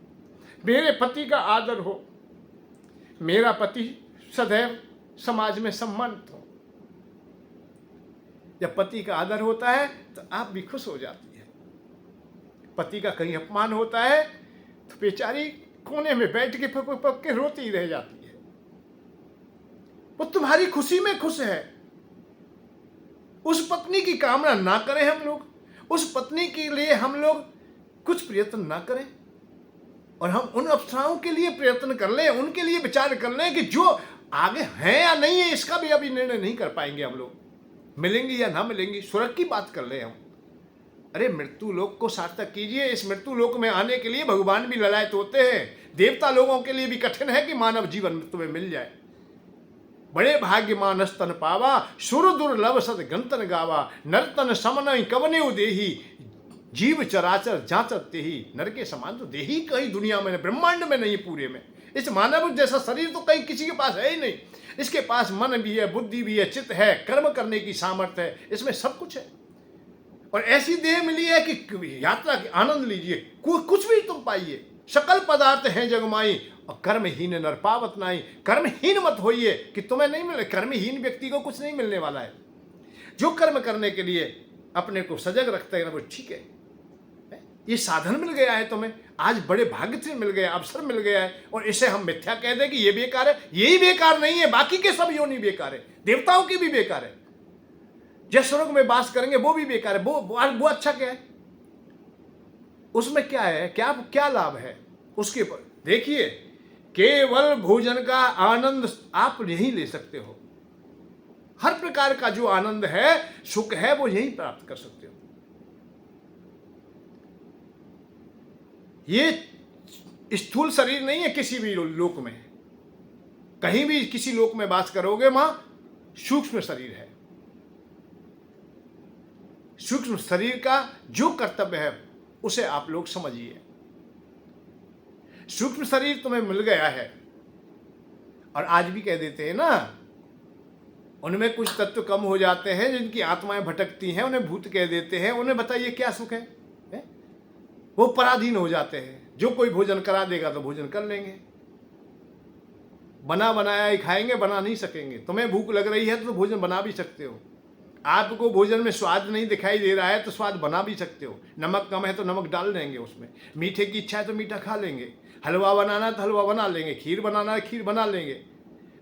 मेरे पति का आदर हो, मेरा पति सदैव समाज में सम्मानित हो। जब पति का आदर होता है तो आप भी खुश हो जाती है। पति का कहीं अपमान होता है तो बेचारी कोने में बैठ के पक पक के रोती ही रह जाती है। वो तुम्हारी खुशी में खुश है। उस पत्नी की कामना ना करें हम लोग, उस पत्नी के लिए हम लोग कुछ प्रयत्न ना करें और हम उन अप्सराओं के लिए प्रयत्न कर लें, उनके लिए विचार कर लें कि जो आगे हैं या नहीं है इसका भी अभी निर्णय नहीं कर पाएंगे हम लोग, मिलेंगी या ना मिलेंगी, स्वर्ग की बात कर ले हम। अरे मृत्यु लोक को सार्थक कीजिए। इस मृत्यु लोक में आने के लिए भगवान भी ललायत होते हैं। देवता लोगों के लिए भी कठिन है कि मानव जीवन तुम्हें मिल जाए। बड़े भाग्यमान स्तन पावा, सुर दुर्लभ सद गंतन गावा, नर्तन समन कवने देही, जीव चराचर जाचरते ही, नर के समान तो देही कहीं दुनिया में, ब्रह्मांड में नहीं, पूरे में। इस मानव जैसा शरीर तो कहीं किसी के पास है ही नहीं। इसके पास मन भी है, बुद्धि भी है, चित्त है, कर्म करने की सामर्थ्य है, इसमें सब कुछ है। और ऐसी देह मिली है कि यात्रा के आनंद लीजिए, कुछ भी तुम पाइए। सकल पदार्थ हैं जगमाई और कर्महीन नर पावत नाई। कर्महीन मत होइए कि तुम्हें नहीं मिले। कर्महीन व्यक्ति को कुछ नहीं मिलने वाला है। जो कर्म करने के लिए अपने को सजग रखते हैं वो ठीक है। ये साधन मिल गया है तुम्हें, आज बड़े भाग्य से मिल गया, अवसर मिल गया है, और इसे हम मिथ्या कह दें कि ये बेकार है। यही बेकार नहीं है, बाकी के सब योनि बेकार है, देवताओं की भी बेकार है। जिस स्वर्ग में वास करेंगे वो भी बेकार है। वो अच्छा क्या है? उसमें क्या है, क्या लाभ है उसके पर? देखिए, केवल भोजन का आनंद आप यही ले सकते हो। हर प्रकार का जो आनंद है, सुख है, वो यही प्राप्त कर सकते हो। ये स्थूल शरीर नहीं है किसी भी लोक में। कहीं भी किसी लोक में वास करोगे वहां सूक्ष्म शरीर है। सूक्ष्म शरीर का जो कर्तव्य है उसे आप लोग समझिए। सूक्ष्म शरीर तुम्हें मिल गया है, और आज भी कह देते हैं ना, उनमें कुछ तत्व कम हो जाते हैं, जिनकी आत्माएं भटकती हैं, उन्हें भूत कह देते हैं। उन्हें बताइए क्या सुख है? वो पराधीन हो जाते हैं। जो कोई भोजन करा देगा तो भोजन कर लेंगे, बना बनाया ही खाएंगे, बना नहीं सकेंगे। तुम्हें भूख लग रही है तो भोजन बना भी सकते हो। आपको भोजन में स्वाद नहीं दिखाई दे रहा है तो स्वाद बना भी सकते हो। नमक कम है तो नमक डाल देंगे उसमें। मीठे की इच्छा है तो मीठा खा लेंगे। हलवा बनाना है तो हलवा बना लेंगे। खीर बनाना है खीर बना लेंगे।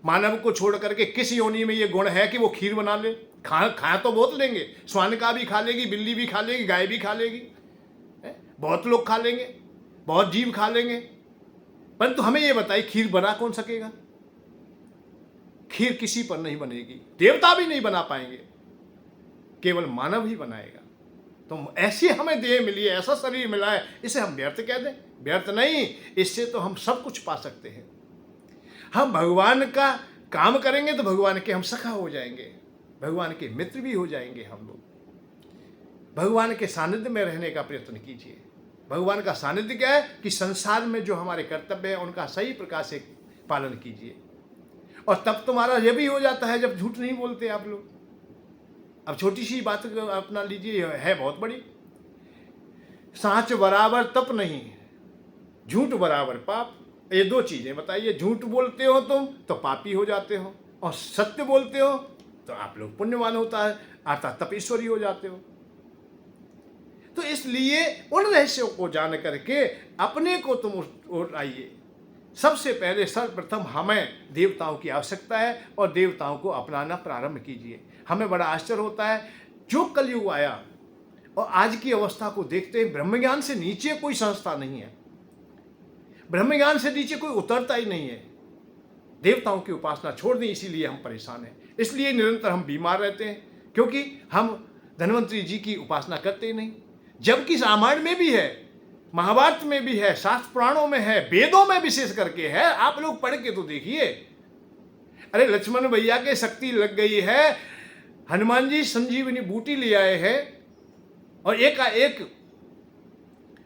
मानव को छोड़ करके किस योनि में ये गुण है कि वो खीर बना ले? खा तो बहुत लेंगे, श्वान का भी खा लेगी, बिल्ली भी खा लेगी, गाय भी खा लेगी, बहुत लोग खा लेंगे, बहुत जीव खा लेंगे, परंतु हमें ये बताइए खीर बना कौन सकेगा? खीर किसी पर नहीं बनेगी, देवता भी नहीं बना पाएंगे, केवल मानव ही बनाएगा। तो ऐसी हमें देह मिली है, ऐसा शरीर मिला है, इसे हम व्यर्थ कह दें? व्यर्थ नहीं, इससे तो हम सब कुछ पा सकते हैं। हम भगवान का काम करेंगे तो भगवान के हम सखा हो जाएंगे, भगवान के मित्र भी हो जाएंगे हम लोग। भगवान के सानिध्य में रहने का प्रयत्न कीजिए। भगवान का सानिध्य क्या है कि संसार में जो हमारे कर्तव्य है उनका सही प्रकार से पालन कीजिए, और तब तुम्हारा यह भी हो जाता है जब झूठ नहीं बोलते आप लोग। अब छोटी सी बात अपना लीजिए, है बहुत बड़ी। सांच बराबर तप नहीं, झूठ बराबर पाप। ये दो चीजें बताइए, झूठ बोलते हो तुम तो पापी हो जाते हो, और सत्य बोलते हो तो आप लोग पुण्यवान होता है, अर्थात तपेश्वरी हो जाते हो। तो इसलिए उन रहस्यों को जान करके अपने को तुम उठाइए। सबसे पहले सर्वप्रथम हमें देवताओं की आवश्यकता है, और देवताओं को अपनाना प्रारंभ कीजिए। हमें बड़ा आश्चर्य होता है, जो कलयुग आया और आज की अवस्था को देखते हैं, ब्रह्मज्ञान से नीचे कोई संस्था नहीं है, ब्रह्मज्ञान से नीचे कोई उतरता ही नहीं है। देवताओं की उपासना छोड़ दें, इसीलिए हम परेशान हैं, इसलिए निरंतर हम बीमार रहते हैं, क्योंकि हम धन्वंतरी जी की उपासना करते ही नहीं। जबकि रामायण में भी है, महाभारत में भी है, शास्त्र पुराणों में है, वेदों में विशेष करके है, आप लोग पढ़ के तो देखिए। अरे लक्ष्मण भैया के शक्ति लग गई है, हनुमान जी संजीवनी बूटी ले आए हैं, और एक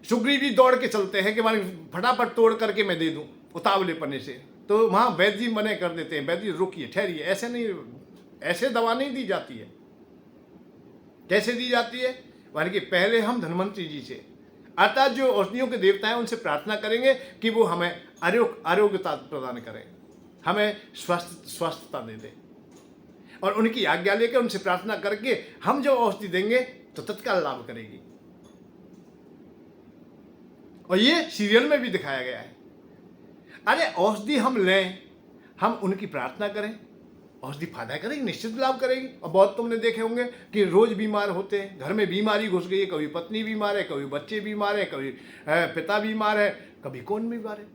सुग्रीव जी दौड़ के चलते हैं कि मैं फटाफट तोड़ करके मैं दे दूं उतावले पने से, तो वहां वैद्य जी मने कर देते हैं, वैद्य जी रुकिए ठहरिए, ऐसे नहीं, ऐसे दवा नहीं दी जाती है। कैसे दी जाती है? माने कि पहले हम धन्वंतरी जी से, अर्थात जो औषधियों के देवता हैं, उनसे प्रार्थना करेंगे कि वो हमें आरोग्यता प्रदान करें, हमें स्वस्थता दे दें, और उनकी आज्ञा लेकर उनसे प्रार्थना करके हम जो औषधि देंगे तो तत्काल लाभ करेगी। और ये सीरियल में भी दिखाया गया है। अरे औषधि हम लें, हम उनकी प्रार्थना करें, औषधि फायदा करेगी, निश्चित लाभ करेगी। और बहुत तुमने देखे होंगे कि रोज बीमार होते हैं, घर में बीमारी घुस गई है, कभी पत्नी बीमार है, कभी बच्चे बीमार है, कभी पिता बीमार है, कभी कौन बीमार है,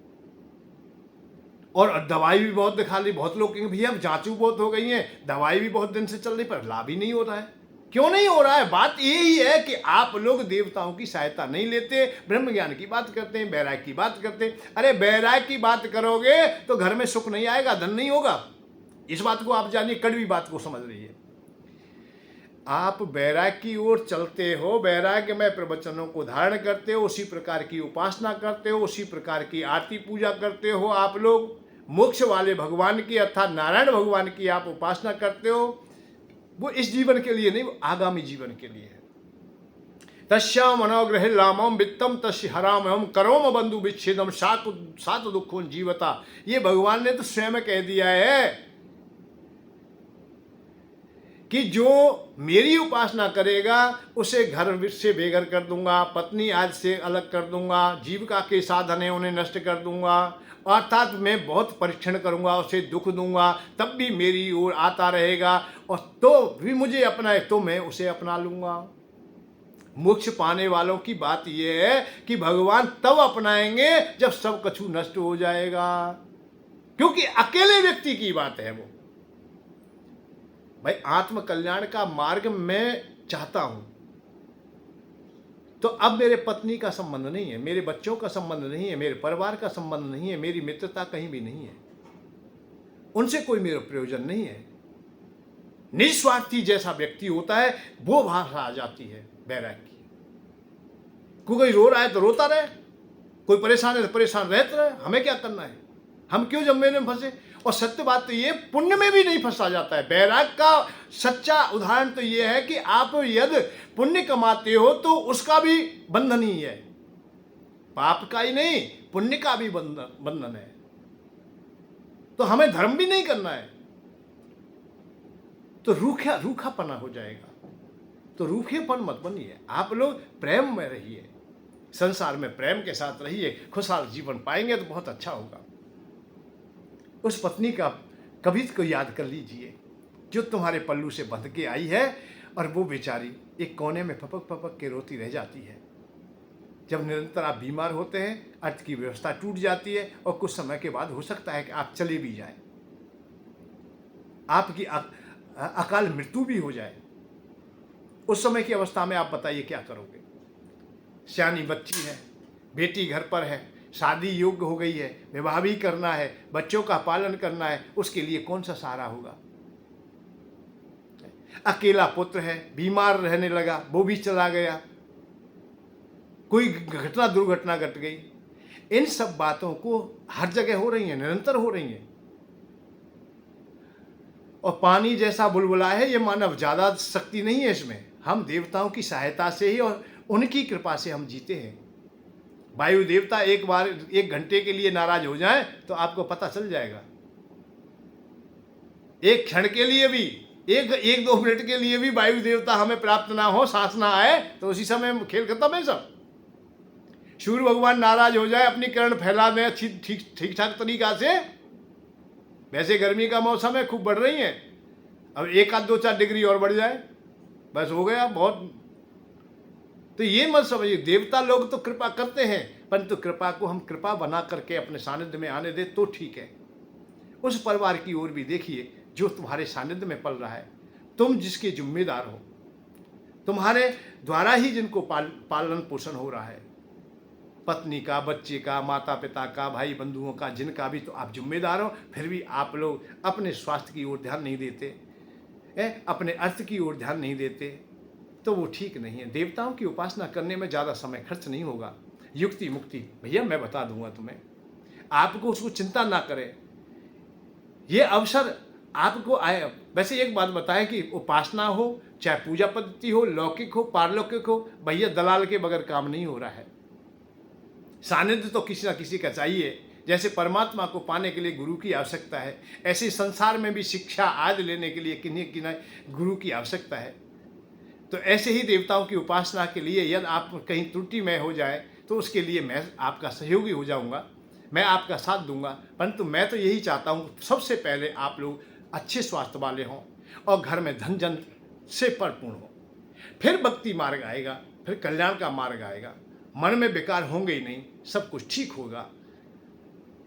और दवाई भी बहुत दिखा ली। बहुत लोग कहेंगे भैया अब जांचू बहुत हो गई हैं, दवाई भी बहुत दिन से चल रही, पर लाभ ही नहीं हो रहा है। क्यों नहीं हो रहा है? बात यही है कि आप लोग देवताओं की सहायता नहीं लेते, ब्रह्म ज्ञान की बात करते हैं, वैराग्य की बात करते हैं। अरे वैराग्य की बात करोगे तो घर में सुख नहीं आएगा, धन नहीं होगा। इस बात को आप जानिए, कड़वी बात को समझ रही है। आप वैराग्य की ओर चलते हो, वैराग्य में प्रवचनों को धारण करते हो, उसी प्रकार की उपासना करते हो, उसी प्रकार की आरती पूजा करते हो। आप लोग मोक्ष वाले भगवान की अर्थात नारायण भगवान की आप उपासना करते हो। वो इस जीवन के लिए नहीं, वो आगामी जीवन के लिए है। तस्या मनोग्रह रामम वित्तम तस्य हरामहम करोम बंधु विच्छेदम सात दुखों जीवता। ये भगवान ने तो स्वयं कह दिया है कि जो मेरी उपासना करेगा उसे घर से बेघर कर दूंगा, पत्नी आज से अलग कर दूंगा, जीविका के साधन है उन्हें नष्ट कर दूंगा, अर्थात मैं बहुत परीक्षण करूंगा, उसे दुख दूंगा, तब भी मेरी ओर आता रहेगा, और तो भी मुझे अपनाए तो मैं उसे अपना लूंगा। मोक्ष पाने वालों की बात यह है कि भगवान तब अपनाएंगे जब सब कछु नष्ट हो जाएगा, क्योंकि अकेले व्यक्ति की बात है वो। भाई आत्म कल्याण का मार्ग मैं चाहता हूं, तो अब मेरे पत्नी का संबंध नहीं है, मेरे बच्चों का संबंध नहीं है, मेरे परिवार का संबंध नहीं है, मेरी मित्रता कहीं भी नहीं है, उनसे कोई मेरा प्रयोजन नहीं है। निस्वार्थी जैसा व्यक्ति होता है वो भाषा आ जाती है वैराग्य की। कोई रो रहा है तो रोता रहे, कोई परेशान है तो परेशान रहते रहे, हमें क्या करना है, हम क्यों जम्मे में फंसे। और सत्य बात तो ये, पुण्य में भी नहीं फंसा जाता है। वैराग्य का सच्चा उदाहरण तो ये है कि आप यदि पुण्य कमाते हो तो उसका भी बंधन ही है, पाप का ही नहीं पुण्य का भी बंधन है। तो हमें धर्म भी नहीं करना है तो रूखापना हो जाएगा। तो रूखेपन मत बनिए, आप लोग प्रेम में रहिए, संसार में प्रेम के साथ रहिए, खुशहाल जीवन पाएंगे तो बहुत अच्छा होगा। उस पत्नी का कभी को याद कर लीजिए, जो तुम्हारे पल्लू से बंध के आई है और वो बेचारी एक कोने में पपक पपक के रोती रह जाती है। जब निरंतर आप बीमार होते हैं, अर्थ की व्यवस्था टूट जाती है और कुछ समय के बाद हो सकता है कि आप चले भी जाएं, आपकी अकाल मृत्यु भी हो जाए। उस समय की अवस्था में आप बताइए क्या करोगे? सियानी बच्ची है, बेटी घर पर है, शादी योग्य हो गई है, विवाह भी करना है, बच्चों का पालन करना है, उसके लिए कौन सा सहारा होगा? अकेला पुत्र है, बीमार रहने लगा, वो भी चला गया, कोई घटना दुर्घटना घट गई। इन सब बातों को हर जगह हो रही है, निरंतर हो रही है। और पानी जैसा बुलबुला है ये मानव, ज़्यादा शक्ति नहीं है इसमें। हम देवताओं की सहायता से ही और उनकी कृपा से हम जीते हैं। वायु देवता एक बार 1 घंटे के लिए नाराज हो जाए तो आपको पता चल जाएगा। एक क्षण के लिए भी, एक 2 मिनट के लिए भी वायु देवता हमें प्राप्त ना हो, सांस ना आए, तो उसी समय खेल खत्म है सब। सूर्य भगवान नाराज हो जाए, अपनी किरण फैला दें ठीक ठाक तरीका से। वैसे गर्मी का मौसम है, खूब बढ़ रही है, अब 1 आध 2 4 डिग्री और बढ़ जाए, बस हो गया बहुत। तो ये मत समझिए, देवता लोग तो कृपा करते हैं, परंतु कृपा को हम कृपा बना करके अपने सानिध्य में आने दे तो ठीक है। उस परिवार की ओर भी देखिए जो तुम्हारे सानिध्य में पल रहा है, तुम जिसके जिम्मेदार हो, तुम्हारे द्वारा ही जिनको पालन पोषण हो रहा है, पत्नी का, बच्चे का, माता पिता का, भाई बंधुओं का, जिनका भी तो आप जिम्मेदार हो, फिर भी आप लोग अपने स्वास्थ्य की ओर ध्यान नहीं देते, अपने अर्थ की ओर ध्यान नहीं देते, तो वो ठीक नहीं है। देवताओं की उपासना करने में ज़्यादा समय खर्च नहीं होगा। युक्ति मुक्ति भैया मैं बता दूंगा तुम्हें, आपको उसको चिंता ना करें, ये अवसर आपको आए। वैसे एक बात बताएं कि उपासना हो, चाहे पूजा पद्धति हो, लौकिक हो, पारलौकिक हो, भैया दलाल के बगैर काम नहीं हो रहा है। सानिध्य तो किसी ना किसी का चाहिए। जैसे परमात्मा को पाने के लिए गुरु की आवश्यकता है, ऐसे संसार में भी शिक्षा आदि लेने के लिए किन्हीं गुरु की आवश्यकता है। तो ऐसे ही देवताओं की उपासना के लिए यदि आप कहीं त्रुटि में हो जाए तो उसके लिए मैं आपका सहयोगी हो जाऊंगा, मैं आपका साथ दूंगा। परंतु मैं तो यही चाहता हूँ सबसे पहले आप लोग अच्छे स्वास्थ्य वाले हों और घर में धन जन से परिपूर्ण हो, फिर भक्ति मार्ग आएगा, फिर कल्याण का मार्ग आएगा। मन में बेकार होंगे ही नहीं, सब कुछ ठीक होगा।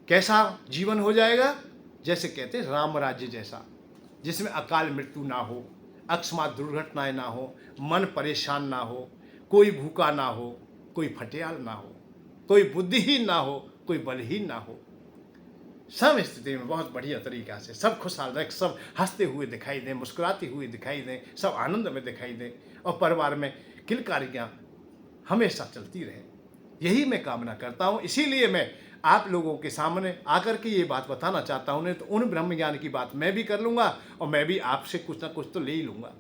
कैसा जीवन हो जाएगा? जैसे कहते हैं राम राज्य जैसा, जिसमें अकाल मृत्यु ना हो, अकस्मात दुर्घटनाएं ना हो, मन परेशान ना हो, कोई भूखा ना हो, कोई फटियाल ना हो, कोई बुद्धिहीन ना हो, कोई बलहीन ना हो। सब स्थिति में बहुत बढ़िया तरीका से सब खुशहाल रहे, सब हंसते हुए दिखाई दें, मुस्कुराते हुए दिखाई दें, सब आनंद में दिखाई दें और परिवार में किलकारियाँ हमेशा चलती रहे। यही मैं कामना करता हूँ। इसीलिए मैं आप लोगों के सामने आकर के ये बात बताना चाहता हूँ। नहीं तो उन ब्रह्म ज्ञान की बात मैं भी कर लूँगा और मैं भी आपसे कुछ ना कुछ तो ले ही लूँगा,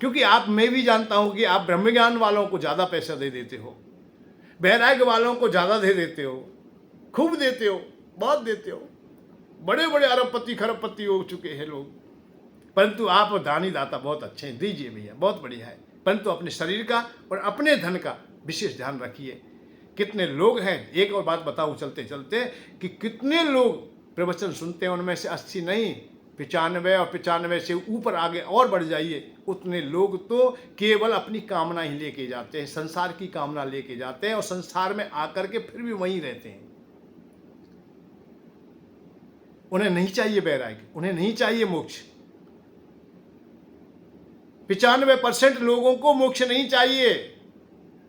क्योंकि मैं भी जानता हूँ कि आप ब्रह्म ज्ञान वालों को ज़्यादा पैसा दे देते हो, वैराग्य वालों को ज़्यादा दे देते हो, खूब देते हो, बहुत देते हो। बड़े बड़े अरबपति खरबपति हो चुके हैं लोग, परंतु आप दानी दाता बहुत अच्छे हैं, दीजिए भैया, बहुत बढ़िया है। परंतु अपने शरीर का और अपने धन का विशेष ध्यान रखिए। कितने लोग हैं, एक और बात बताऊं चलते चलते, कि कितने लोग प्रवचन सुनते हैं, उनमें से 80 नहीं 95 और 95 से ऊपर आगे और बढ़ जाइए, उतने लोग तो केवल अपनी कामना ही लेके जाते हैं, संसार की कामना लेके जाते हैं और संसार में आकर के फिर भी वहीं रहते हैं। उन्हें नहीं चाहिए वैराग्य, उन्हें नहीं चाहिए मोक्ष। 95% लोगों को मोक्ष नहीं चाहिए।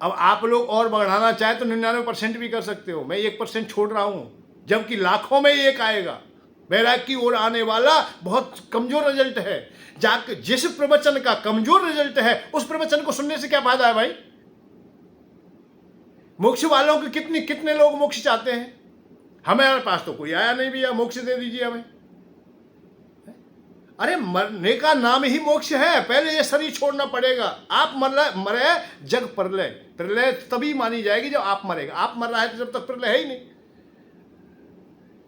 अब आप लोग और बढ़ाना चाहे तो 99% भी कर सकते हो, मैं 1% छोड़ रहा हूं, जबकि लाखों में एक आएगा। वैराग्य की ओर आने वाला बहुत कमजोर रिजल्ट है। जाके जिस प्रवचन का कमजोर रिजल्ट है उस प्रवचन को सुनने से क्या फायदा है भाई? मोक्ष वालों के कितने लोग मोक्ष चाहते हैं? हमारे पास तो कोई आया नहीं भैया, मोक्ष दे दीजिए हमें। अरे मरने का नाम ही मोक्ष है, पहले ये शरीर छोड़ना पड़ेगा। आप मरे जग प्रलय, प्रलय तभी मानी जाएगी जब आप मरेगा। आप मर रहा है तो जब तक प्रलय है ही नहीं।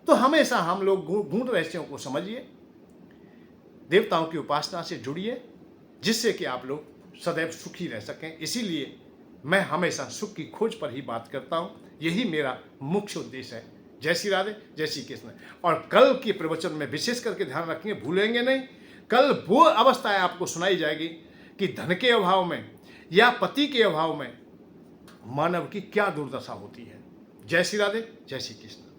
तो हमेशा हम लोग गूढ़ रहस्यों को समझिए, देवताओं की उपासना से जुड़िए, जिससे कि आप लोग सदैव सुखी रह सकें। इसीलिए मैं हमेशा सुख की खोज पर ही बात करता हूँ, यही मेरा मुख्य उद्देश्य है। जय श्री राधे, जय श्री कृष्ण। और कल के प्रवचन में विशेष करके ध्यान रखेंगे, भूलेंगे नहीं। कल वो अवस्थाएं आपको सुनाई जाएगी कि धन के अभाव में या पति के अभाव में मानव की क्या दुर्दशा होती है। जय श्री राधे, जय श्री कृष्ण।